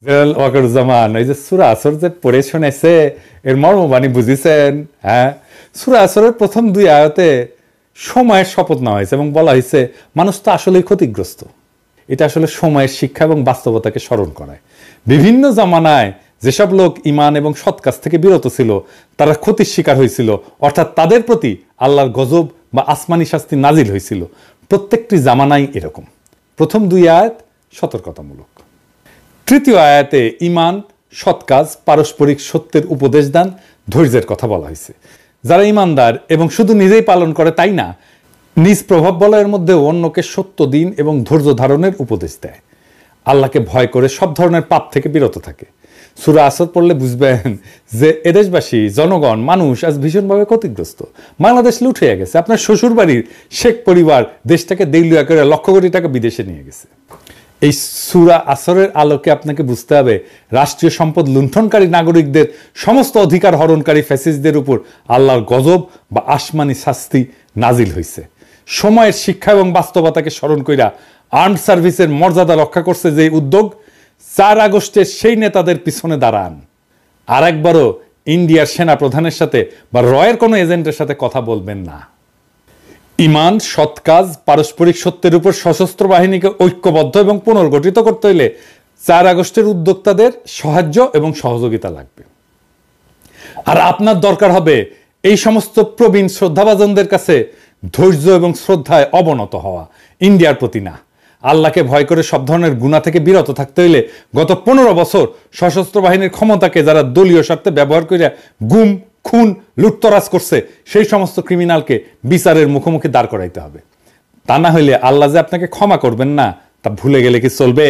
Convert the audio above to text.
General Wakeruzzaman এই যে সূরা আসর যে পড়ে শোনাইছে এর মর্মবাণী বুঝিছেন? হ্যাঁ, সূরা আসরের প্রথম 2 আয়াতে সময়ের শপথ নেওয়া হয়েছে এবং বলা হয়েছে মানুষ তো আসলেই ক্ষতিগ্রস্ত। এটা আসলে সময়ের শিক্ষা এবং বাস্তবতাকে স্মরণ করায়। বিভিন্ন জামানায় যেসব লোক ঈমান এবং সৎ কাজ থেকে বিরত ছিল তারা ক্ষতির শিকার হয়েছিল, অর্থাৎ তাদের প্রতি আল্লাহর গজব বা আসমানি শাস্তি নাজিল হয়েছিল। প্রত্যেকটি জামানাই এরকম। প্রথম 2 আয়াত সতর্কতামূলক। তৃতীয় আয়াতে ঈমান, সৎ কাজ, পারস্পরিক সত্যের উপদেশ দান, ধৈর্যের কথা বলা হয়েছে। যারা ঈমানদার এবং শুধু নিজেই পালন করে তাই না, নিজ প্রভাব বলয়ের মধ্যে অন্যকে সত্য দিন এবং ধৈর্য ধারণের উপদেশ দেয়। আল্লাহকে ভয় করে সব ধরনের পাপ থেকে বিরত থাকে। সূরা আসর পড়লে বুঝবেন যে এদেশবাসী, জনগণ, মানুষ আজ ভীষণভাবে ক্ষতিগ্রস্ত। বাংলাদেশ লুট হয়ে গেছে। আপনার শ্বশুর বাড়ির শেখ পরিবার দেশটাকে দেউলিয়া করে লক্ষ কোটি টাকা বিদেশে নিয়ে গেছে। এই সূরা আসরের আলোকে আপনাকে বুঝতে হবে রাষ্ট্রীয় সম্পদ লুণ্ঠনকারী নাগরিকদের, সমস্ত অধিকার হরণকারী ফ্যাসিস্টদের উপর আল্লাহর গজব বা আসমানি শাস্তি নাজিল হয়েছে। সময়ের শিক্ষা এবং বাস্তবতাকে স্মরণ কইরা আর্মড সার্ভিসের মর্যাদা রক্ষা করছে যে উদ্যোগ, 4 আগস্টের সেই নেতাদের পিছনে দাঁড়ান। আর একবারও ইন্ডিয়ার সেনা প্রধানের সাথে বা রয়ের কোনো এজেন্টের সাথে কথা বলবেন না। ঈমান, সৎ কাজ, পারস্পরিক সত্যের উপর সশস্ত্র বাহিনীকে ঐক্যবদ্ধ এবং পুনর্গঠিত করতে হলে 4 আগস্টের উদ্যোক্তাদের সাহায্য এবং সহযোগিতা লাগবে। আর আপনার দরকার হবে এই সমস্ত প্রবীণ শ্রদ্ধাভাজনদের কাছে ধৈর্য এবং শ্রদ্ধায় অবনত হওয়া, ইন্ডিয়ার প্রতি না। আল্লাহকে ভয় করে সব ধরনের গুনাহ থেকে বিরত থাকতে হইলে গত 15 বছর সশস্ত্র বাহিনীর ক্ষমতাকে যারা দলীয় স্বার্থে ব্যবহার করে গুম, খুন, লুটতরাজ করছে সেই সমস্ত ক্রিমিনালকে বিচারের মুখোমুখি দাঁড় করাইতে হবে। তা না হইলে আল্লাহ যে আপনাকে ক্ষমা করবেন না তা ভুলে গেলে কি চলবে?